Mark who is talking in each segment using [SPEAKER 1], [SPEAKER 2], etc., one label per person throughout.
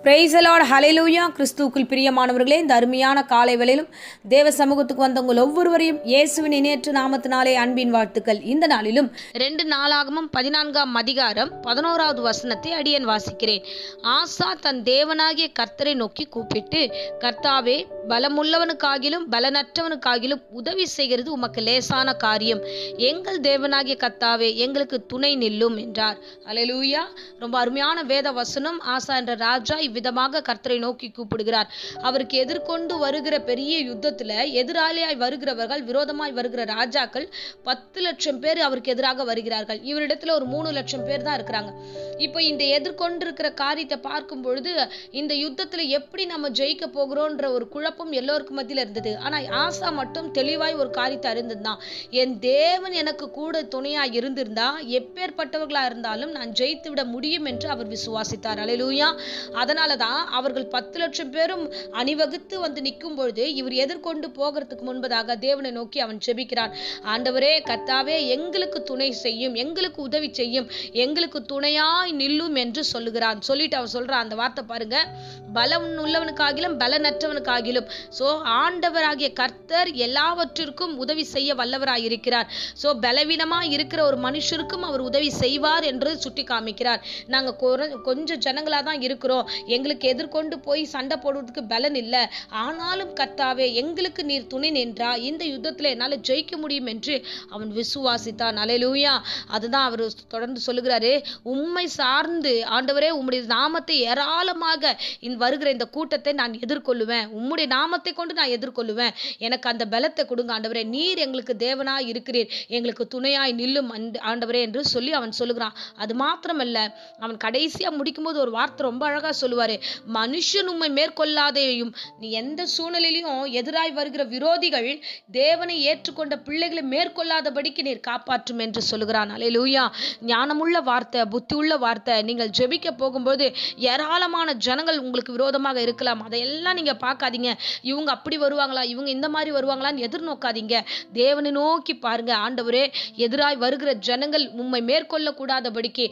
[SPEAKER 1] Praise the Lord, ஹல்லேலூயா. கிறிஸ்துவுக்குள் பிரியமானவர்களே, இந்த அருமையான காலை வேளையிலும் தேவ சமூகத்துக்கு வந்த உங்கள் ஒவ்வொருவரையும் இயேசுவின் இணையற்ற நாமத்தினாலே அன்பின் வாழ்த்துக்கள். இந்த நாளிலும் 2 நாளாகமம் 14ஆம் அதிகாரம் 11வது வசனத்தை அடியேன் வாசிக்கிறேன். ஆசா தன் தேவனாகிய கர்த்தரை நோக்கி கூப்பிட்டு, கர்த்தாவே, பலமுள்ளவனுக்காகிலும் பலனற்றவனுக்காகிலும் உதவி செய்கிறது உமக்கு லேசான காரியம். எங்கள் தேவனாகிய கர்த்தாவே, எங்களுக்கு துணை நில்லும் என்றார். ஹல்லேலூயா. ரொம்ப அருமையான வேத வசனம். ஆசா என்ற ராஜா விதமாக கர்த்தரை நோக்கி கூப்பிடுகிறார். அவருக்கு எதிர்கொண்டு வருகிற பெரிய யுத்தத்துல எதிராளியாய் வருகிறவர்கள், விரோதமாய் வருகிற ராஜாக்கள் 10 லட்சம் பேர் அவருக்கு எதிராக வருகிறார்கள். இவரிடத்துல ஒரு 3 லட்சம் பேர் தான் இருக்கிறாங்க. இப்ப இந்த எதிர்கொண்டு இருக்கிற காரியத்தை பார்க்கும் பொழுது இந்த யுத்தத்துல எப்படி நம்ம ஜெயிக்க போகிறோம்ன்ற ஒரு குழப்பம் எல்லோருக்கும் மத்தியில இருந்தது. ஆனா ஆசா மட்டும் தெளிவாய் ஒரு காரியத்தை அறிந்திருந்தான். என் தேவன் எனக்கு கூட துணையா இருந்திருந்தா எப்பேற்பட்டவர்களா இருந்தாலும் நான் ஜெயித்து விட முடியும் என்று அவர் விசுவாசித்தார். அல்லேலூயா. அதனாலதான் அவர்கள் 10 லட்சம் பேரும் அணிவகுத்து வந்து நிற்கும் பொழுது இவர் எதிர்கொண்டு போகிறதுக்கு முன்பதாக தேவனை நோக்கி அவன் ஜெபிக்கிறான். ஆண்டவரே, கர்த்தாவே, எங்களுக்கு துணை செய்யும், எங்களுக்கு உதவி செய்யும், எங்களுக்கு துணையாய் நில்லும் என்று சொல்லுகிறான். சொல்லிட்டு அவன் சொல்றான் அந்த வார்த்தை பாருங்க, பலம் உள்ளவனுக்காகிலும் பலனற்றவனுக்காகிலும். சோ ஆண்டவராகிய கர்த்தர் எல்லாவற்றிற்கும் உதவி செய்ய வல்லவராய் இருக்கிறார். சோ பலவீனமா இருக்கிற ஒரு மனுஷருக்கும் அவர் உதவி செய்வார் என்று சுட்டி காமிக்கிறார். நாங்க கொஞ்சம் ஜனங்களா தான் இருக்கிறோம், எங்களுக்கு எதிர்கொண்டு போய் சண்டை போடுறதுக்கு பலன் இல்லை, ஆனாலும் கர்த்தாவே, எங்களுக்கு நீர் துணை நின்றா இந்த யுத்தத்துல என்னால ஜெயிக்க முடியும் என்று அவன் விசுவாசித்தான். அல்லேலூயா. அதுதான் அவர் தொடர்ந்து சொல்லுகிறாரு, உம்மை சார்ந்து ஆண்டவரே, உம்முடைய நாமத்தை ஏராளமாக வருகிற இந்த கூட்டத்தை நான் எதிர்கொள்ளுவேன், உம்முடைய நாமத்தை கொண்டு நான் எதிர்கொள்ளுவேன், எனக்கு அந்த பலத்தை கொடுங்க ஆண்டவரே, நீர் எங்களுக்கு தேவனாய் இருக்கிறீர், எங்களுக்கு துணையாய் நில்லும் ஆண்டவரே என்று சொல்லி அவன் சொல்லுகிறான். அது மாத்திரமல்ல, அவன் கடைசியா முடிக்கும் போது ஒரு வார்த்தை ரொம்ப அழகா சொல்லுவாரு, மனுஷன் உம்மை மேற்கொள்ளாதேயும், நீ எந்த சூழ்நிலையிலும் எதிராய் வருகிற விரோதிகள் தேவனை ஏற்றுக்கொண்ட பிள்ளைகளை மேற்கொள்ளாதபடிக்கு நீர் காப்பாற்றும் என்று சொல்லுகிறான். அல்லேலூயா. ஞானமுள்ள வார்த்தை, புத்தி உள்ள வார்த்தை. நீங்கள் ஜெபிக்க போகும்போது ஏராளமான ஜனங்கள் உங்களுக்கு விரோதமாக இருக்கலாம், அதையெல்லாம் நீங்க பார்க்காதீங்க. இவங்க அப்படி வருவாங்களா, இவங்க இந்த மாதிரி வருவாங்களான்னு எதிர்நோக்காதீங்க. தேவனை நோக்கி பாருங்க. ஆண்டவரே, எதிராய் வருகிற ஜனங்கள் உம்மை மேற்கொள்ள கூடாதபடிக்கு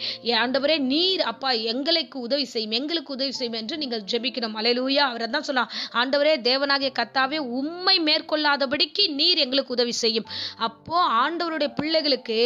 [SPEAKER 1] ஆண்டவரே, நீர் அப்பா எங்களுக்கு உதவி செய்யும், எங்களுக்கு உதவி செய்யும் என்று நீங்கள் ஜெபிக்கணும். அல்லேலூயா. அவர் தான் சொன்னார், ஆண்டவரே, தேவனாகிய கர்த்தாவே, உம்மை மேற்கொள்ளாதபடிக்கு நீர் எங்களுக்கு உதவி செய்யும். அப்போ ஆண்டவருடைய பிள்ளைகளுக்கு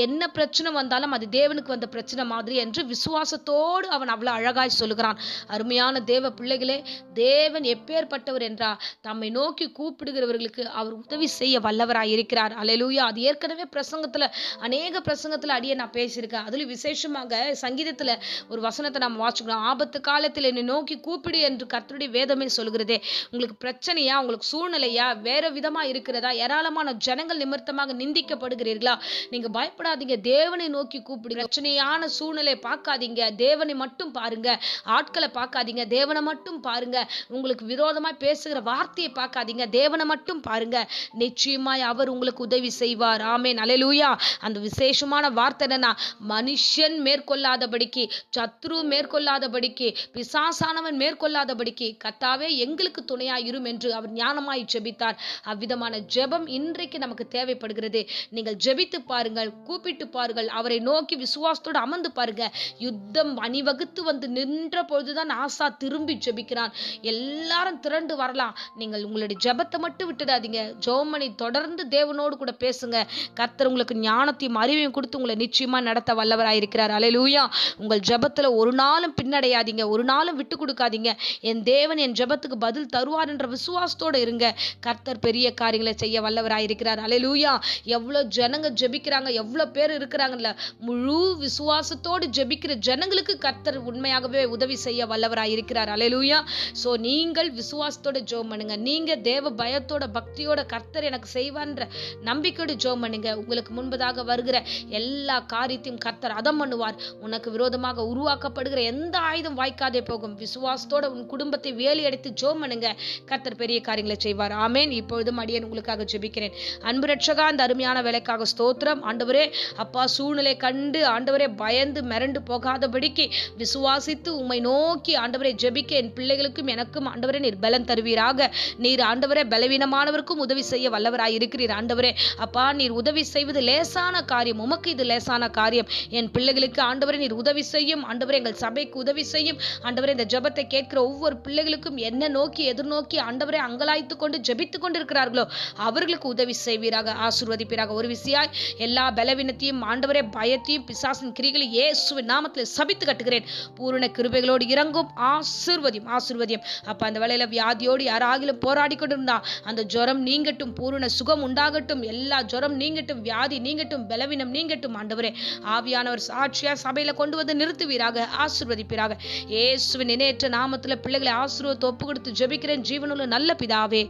[SPEAKER 1] என்ன பிரச்சனை வந்தாலும் அது தேவனுக்கு வந்த பிரச்சனை மாதிரி என்று விசுவாசத்தோடு அவன் அவ்வளவு அழகாய் சொல்லுகிறான். அருமையான தேவ பிள்ளைகளே, தேவன் எப்பேற்பட்டவர் என்றா தம்மை நோக்கி கூப்பிடுகிறவர்களுக்கு அவர் உதவி செய்ய வல்லவராய் இருக்கிறார். அல்லேலூயா. அது ஏற்கனவே பிரசங்கத்துல, அநேக பிரசங்கத்துல அடியே நான் பேசியிருக்கேன். அதுல விசேஷமாக சங்கீதத்துல ஒரு வசனத்தை நாம் வாசிக்கிறோம், ஆபத்து காலத்தில் என்னை நோக்கி கூப்பிடு என்று கர்த்தருடைய வேதமே சொல்கிறதே. உங்களுக்கு பிரச்சனையா, உங்களுக்கு சூழ்நிலையா, வேற விதமா இருக்கிறதா, ஏராளமான ஜனங்கள் நிமித்தமாக நிந்திக்கப்படுகிறீர்களா, நீங்க பயப்படாதீங்க, தேவனை நோக்கி கூப்பிடுங்க. பிரச்சனையான சூழ்நிலையை பார்க்காதீங்க, தேவனை மட்டும் பாருங்க. ஆட்களை பார்க்காதீங்க, தேவனை மட்டும் பாருங்க. உங்களுக்கு விரோதமாய் பேசுகிற வார்த்தையை பார்க்காதீங்க, தேவனை மட்டும் பாருங்க. நிச்சயமாய் அவர் உங்களுக்கு உதவி செய்வார். ஆமென். அல்லேலூயா. அந்த விசேஷமான வார்த்தை என்னன்னா, மனுஷன் மேற்கொள்ளாதபடிக்கு, சத்ரு மேற்கொள்ளாதபடிக்கு, பிசாசானவன் மேற்கொள்ளாதபடிக்கு கர்த்தாவே எங்களுக்கு துணையாய் இரும் என்று அவர் ஞானமாய் ஜெபித்தார். அவ்விதமான ஜெபம் இன்றைக்கு நமக்கு தேவைப்படுகிறது. நீங்கள் ஜெபித்து பாருங்கள், கூப்பிட்டு பாருங்கள், அவரை நோக்கி விசுவாசத்தோடு அமர்ந்து பாருங்க. யுத்தம் அணிவகுத்து வந்து நின்ற பொழுதுதான் ஆசா திரும்பி ஜெபிக்கிறான். எல்லாரும் திரண்டு வரலாம், நீங்கள் உங்களுடைய ஜெபத்தை மட்டும் விட்டுடாதீங்க. ஜெபமணி தொடர்ந்து தேவனோடு கூட பேசுங்க. கர்த்தர் உங்களுக்கு ஞானத்தையும் அறிவையும் கொடுத்து உங்களை நிச்சயமா நடத்த வல்லவராயிருக்கிறார். அல்லேலூயா. உங்கள் ஜெபத்துல ஒரு நாளும் பின்னடையாதீங்க, ஒரு நாளும் விட்டு கொடுக்காதீங்க. என் தேவன் என் ஜெபத்துக்கு பதில் தருவார் என்ற விசுவாசத்தோடு இருங்க. கர்த்தர் பெரிய காரியங்களை செய்ய வல்லவராயிருக்கிறார். அல்லேலூயா. எவ்வளவு ஜனங்க ஜெபிக்கிறாங்க, எவ்வளவு பேர் இருக்கிறாங்கல்ல, முழு விசுவாசத்தோடு ஜெபிக்கிற ஜனங்களுக்கு கர்த்தர் உண்மையாகவே உதவி செய்ய வல்லவராயிருக்கிறார். அல்லேலூயா. சோ நீங்கள் விசுவாசத்தோட ஜெபம் பண்ணுங்க. நீங்க தேவ பயத்தோட பக்தியோட கர்த்தர் எனக்கு செய்வார்ன்ற நம்பிக்கையோட ஜெபம் பண்ணுங்க. உங்களுக்கு முன்பதாக வருகிற எல்லா காரியத்தையும் கர்த்தர் அதம் பண்ணுவார். உனக்கு விரோதமாக உருவாக்கப்படுகிற எந்த ஆயுதம் வாய்க்காதே போகும். விசுவாசத்தோட உன் குடும்பத்தை வேலி அடைத்து ஜெபம் பண்ணுங்க. கர்த்தர் பெரிய காரியங்களை செய்வார். ஆமென். இப்பொழுதும் அடியேன் உங்களுக்காக ஜெபிக்கிறேன். அன்பு ரட்சகா, அந்த அருமையான வேலைக்காக ஸ்தோத்திரம். ஆண்டவரே, அப்பா, சூழ்நிலை கண்டு ஆண்டவரே பயந்து மிரண்டு போகாதபடிக்கு விசுவாசித்து உம்மை நோக்கி ஆண்டவரே ஜெபிக்க என் பிள்ளைகளுக்கும் எனக்கும் ஆண்டவரே நீர் பலன் தருவீர். செய்வீராக. நீர் ஆண்டவரே பலவீனமானவருக்கும் உதவி செய்ய வல்லவராய் இருக்கிறீர் ஆண்டவரே. அப்பா, நீர் உதவி செய்வது லேசான காரியம், உமக்கு இது லேசான காரியம். என் பிள்ளைகளுக்கு ஆண்டவரே நீர் உதவி செய்யும் ஆண்டவரே, எங்கள் சபைக்கு உதவி செய்யும் ஆண்டவரே. இந்த ஜெபத்தை கேட்கிற ஒவ்வொரு பிள்ளைகளுக்கும் என்ன நோக்கி எதிர்நோக்கி ஆண்டவரே அங்கலாய்த்து கொண்டு ஜெபித்து கொண்டு இருக்கிறார்களோ அவர்களுக்கு உதவி செய்வீராக, ஆசீர்வதிப்பீராக. ஒரு விசியாய் எல்லா பலவீனத்தையும் ஆண்டவரே, பயத்தையும் பிசாசின் கிரிகளை இயேசுவின் நாமத்தில் சபித்து கட்டுகிறேன். பூரண கிருபைகளோடு இறங்கும், ஆசீர்வதியும் ஆசீர்வதியும். அப்ப அந்த வேளையில வியாதியோடு யாராகிலும் போராடி கொண்டிருந்தா அந்த ஜுரம் நீங்கட்டும், பூரண சுகம் உண்டாகட்டும், எல்லா ஜுரம் நீங்கட்டும், வியாதி நீங்கட்டும், பலவீனம் நீங்கட்டும் ஆண்டவரே. ஆவியானவர் சாட்சியா சபையில கொண்டு வந்து நிறுத்துவீராக, ஆசீர்வதிப்பீராக. இயேசுவின் இணையற்ற நாமத்தில் பிள்ளைகளை ஆசீர்வாதத்தை ஒப்பு கொடுத்து ஜெபிக்கிறேன் ஜீவனுள்ள நல்ல பிதாவே.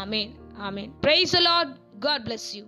[SPEAKER 1] ஆமென், ஆமென். Praise the Lord. God bless you.